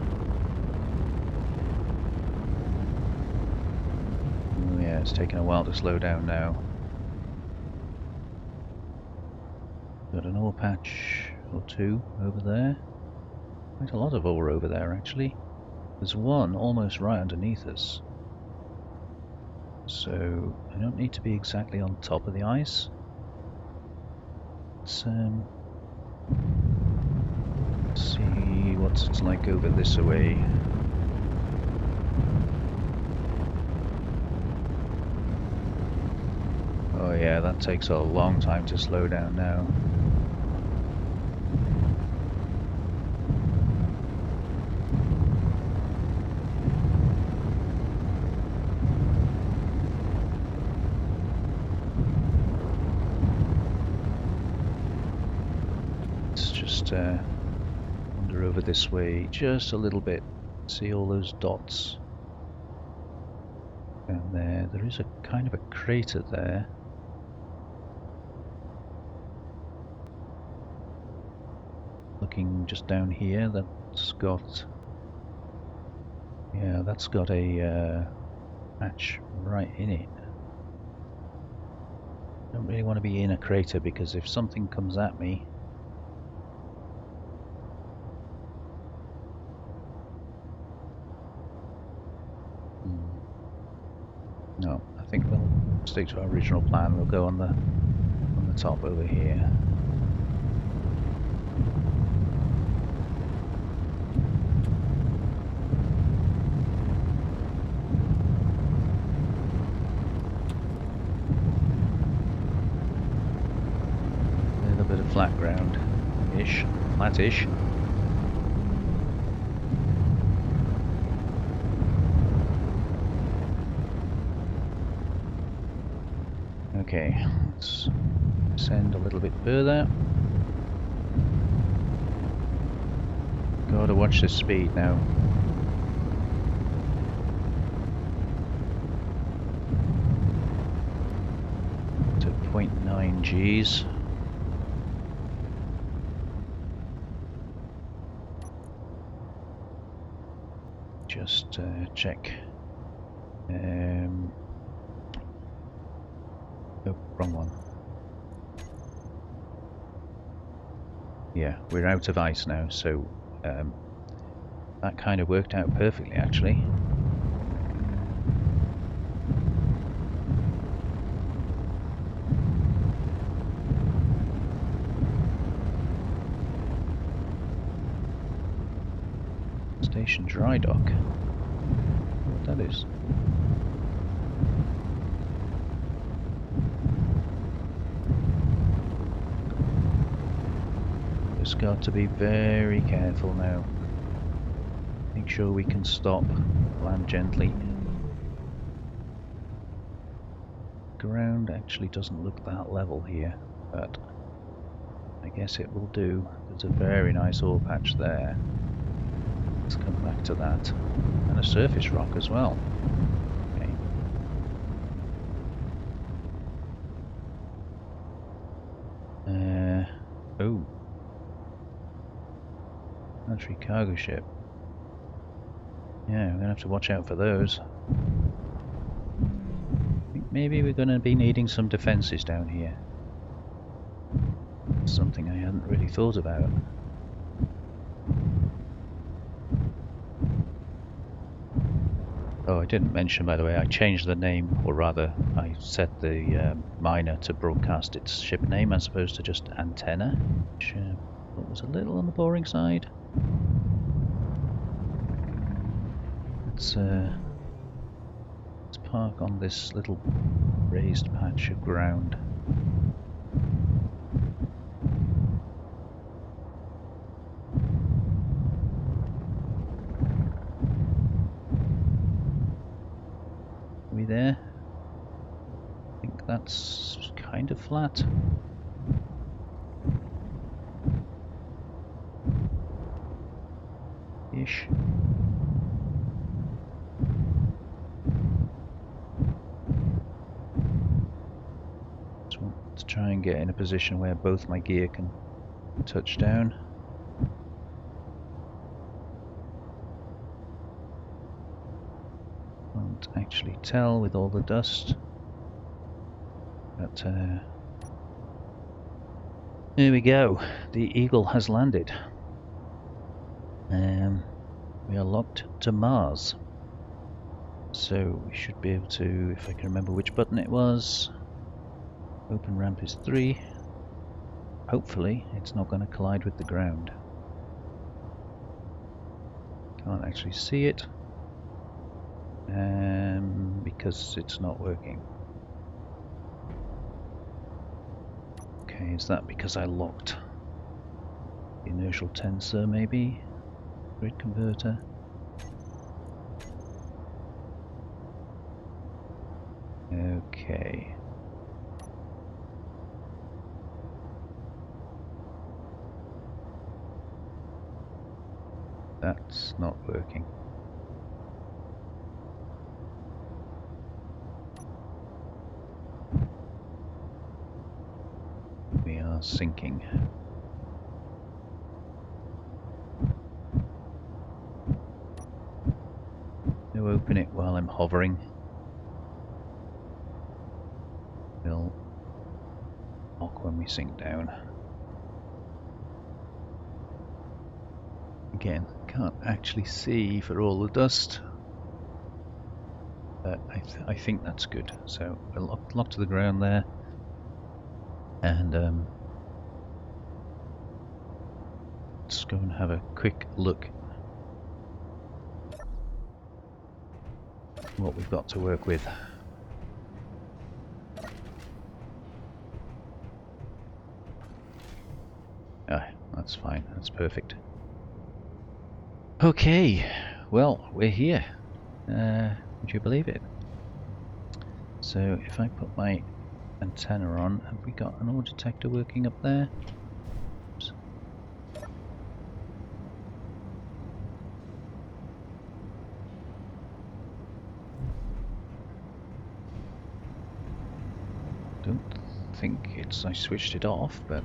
Oh yeah, it's taking a while to slow down now. Got an ore patch or two over there. Quite a lot of ore over there actually. There's one almost right underneath us. So I don't need to be exactly on top of the ice. Let's see what it's like over this way. Oh yeah, that takes a long time to slow down now. Let's just wander over this way just a little bit. See all those dots? And there is a kind of a crater there. Looking just down here, that's got, yeah, that's got a patch right in it. Don't really want to be in a crater, because if something comes at me, No, I think we'll stick to our original plan. We'll go on the top over here. A little bit of flat ground-ish, flat-ish. Okay, let's send a little bit further. Gotta watch the speed now. To 0.9 Gs. Just check. Oh, wrong one. Yeah, we're out of ice now, so that kind of worked out perfectly, actually. Station dry dock. What that is? Just got to be very careful now. Make sure we can stop, land gently. Ground actually doesn't look that level here, but I guess it will do. There's a very nice ore patch there. Let's come back to that. And a surface rock as well. Okay. Oh. Military cargo ship. Yeah, we're gonna have to watch out for those. I think maybe we're gonna be needing some defences down here. Something I hadn't really thought about. Oh, I didn't mention, by the way, I changed the name, or rather, I set the miner to broadcast its ship name as opposed to just antenna, which was a little on the boring side. Let's park on this little raised patch of ground. Are we there? I think that's kind of flat. Ish. Just want to try and get in a position where both my gear can touch down. Can't actually tell with all the dust, but here we go. The Eagle has landed. We are locked to Mars, so we should be able to, if I can remember which button it was. Open ramp is 3. Hopefully it's not going to collide with the ground. Can't actually see it because it's not working. Okay, is that because I locked the inertial tensor maybe? Grid converter? Okay. That's not working. We are sinking. No, open it while I'm hovering. We'll lock when we sink down. Again, can't actually see for all the dust. But I think that's good. So we'll lock to the ground there, and let's go and have a quick look what we've got to work with. Ah, that's fine. That's perfect. Okay, well, we're here. Would you believe it? So if I put my antenna on, have we got an ore detector working up there? Oops. Don't think I switched it off, but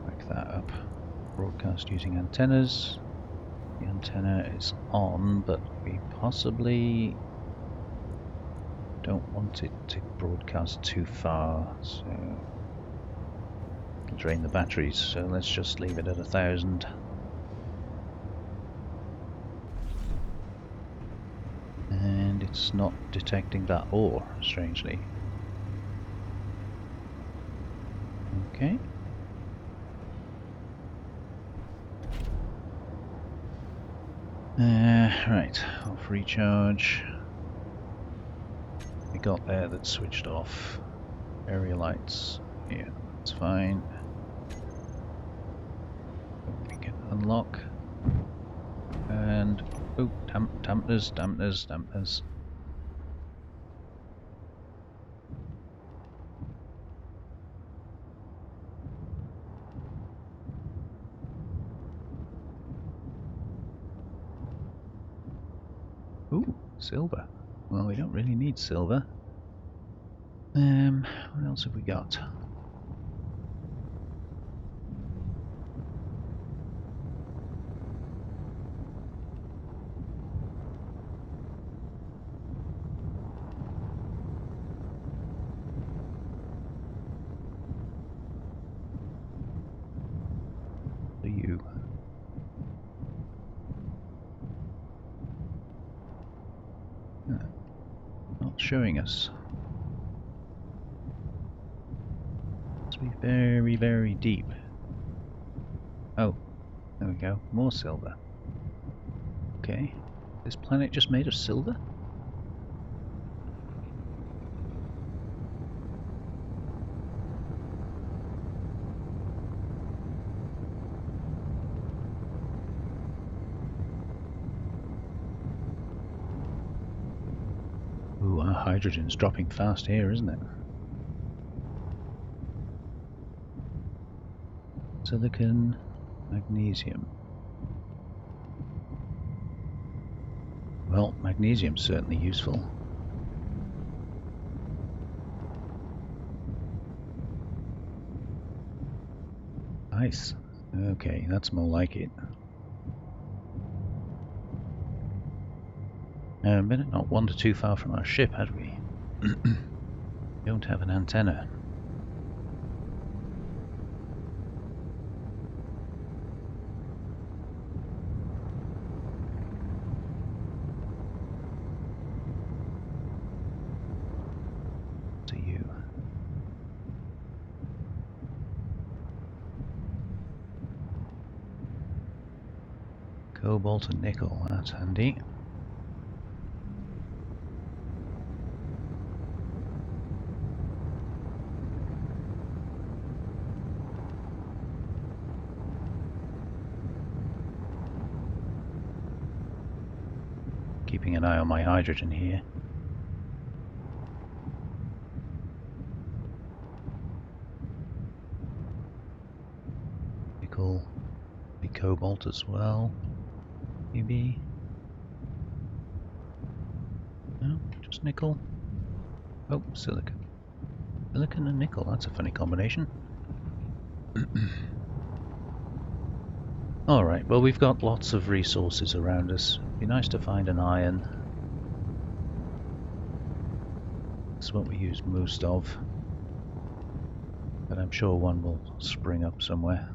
back that up. Broadcast using antennas. The antenna is on, but we possibly don't want it to broadcast too far, so it'll drain the batteries. So let's just leave it at 1,000. And it's not detecting that ore, strangely. Okay. Right, off recharge. We got there that switched off. Area lights. Yeah, that's fine. We can unlock. And oh, dampeners. Ooh, silver. Well, we don't really need silver. What else have we got? You. Not showing us. Must be very, very deep. Oh, there we go. More silver. Okay. This planet just made of silver? Ooh, our hydrogen's dropping fast here, isn't it? Silicon, magnesium. Well, magnesium's certainly useful. Nice. Okay, that's more like it. Better not wander too far from our ship, had we? Don't have an antenna. To you. Cobalt and nickel, that's handy. Keeping an eye on my hydrogen here. Nickel, the cobalt as well, maybe. No, just nickel. Oh, silicon. Silicon and nickel, that's a funny combination. Alright, well we've got lots of resources around us. It'd be nice to find an iron. That's what we use most of. but I'm sure one will spring up somewhere.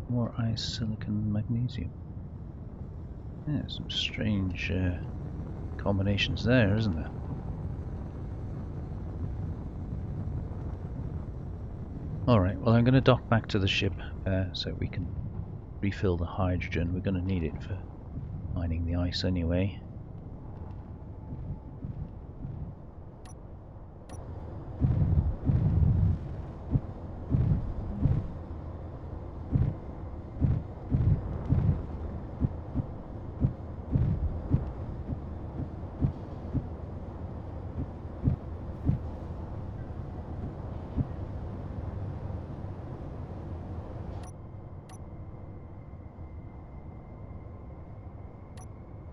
More ice, silicon, magnesium. Yeah, some strange combinations there, isn't there? Alright, well I'm going to dock back to the ship so we can refill the hydrogen. We're going to need it for mining the ice anyway.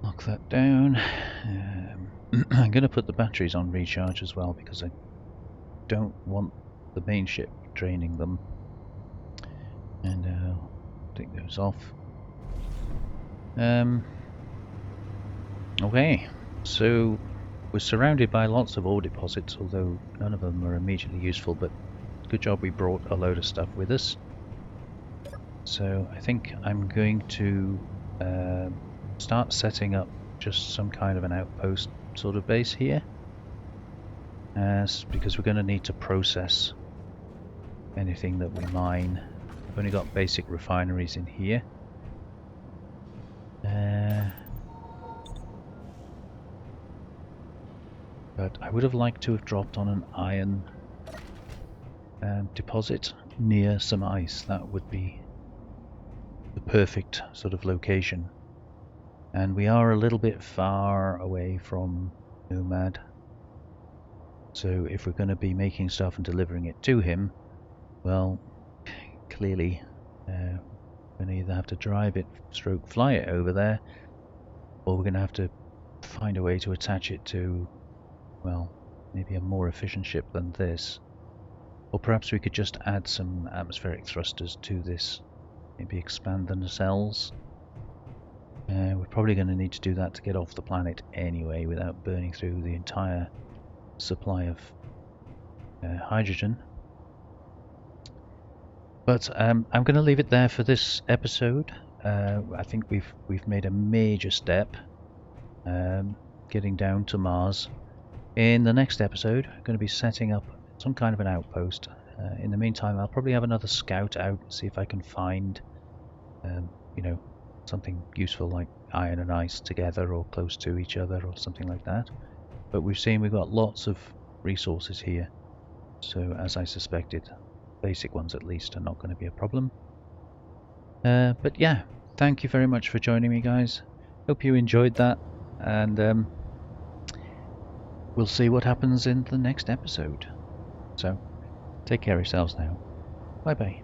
Lock that down. I'm going to put the batteries on recharge as well because I don't want the main ship draining them. And I'll take those off. Okay, so we're surrounded by lots of ore deposits, although none of them are immediately useful, but good job we brought a load of stuff with us. So I think I'm going to start setting up just some kind of an outpost sort of base here, because we're going to need to process anything that we mine. We've only got basic refineries in here. But I would have liked to have dropped on an iron deposit near some ice. That would be the perfect sort of location. And we are a little bit far away from Nomad. So if we're going to be making stuff and delivering it to him, well, clearly we're going to either have to drive it, stroke fly it over there, or we're going to have to find a way to attach it to, well, maybe a more efficient ship than this. Or perhaps we could just add some atmospheric thrusters to this, maybe expand the nacelles. We're probably going to need to do that to get off the planet anyway without burning through the entire supply of hydrogen. But I'm going to leave it there for this episode. I think we've made a major step getting down to Mars. In the next episode, I'm going to be setting up some kind of an outpost. In the meantime, I'll probably have another scout out, see if I can find, something useful like iron and ice together or close to each other or something like that. But we've seen we've got lots of resources here, so as I suspected, basic ones at least are not going to be a problem. But yeah, thank you very much for joining me, guys. Hope you enjoyed that, and we'll see what happens in the next episode. So take care of yourselves now. Bye bye.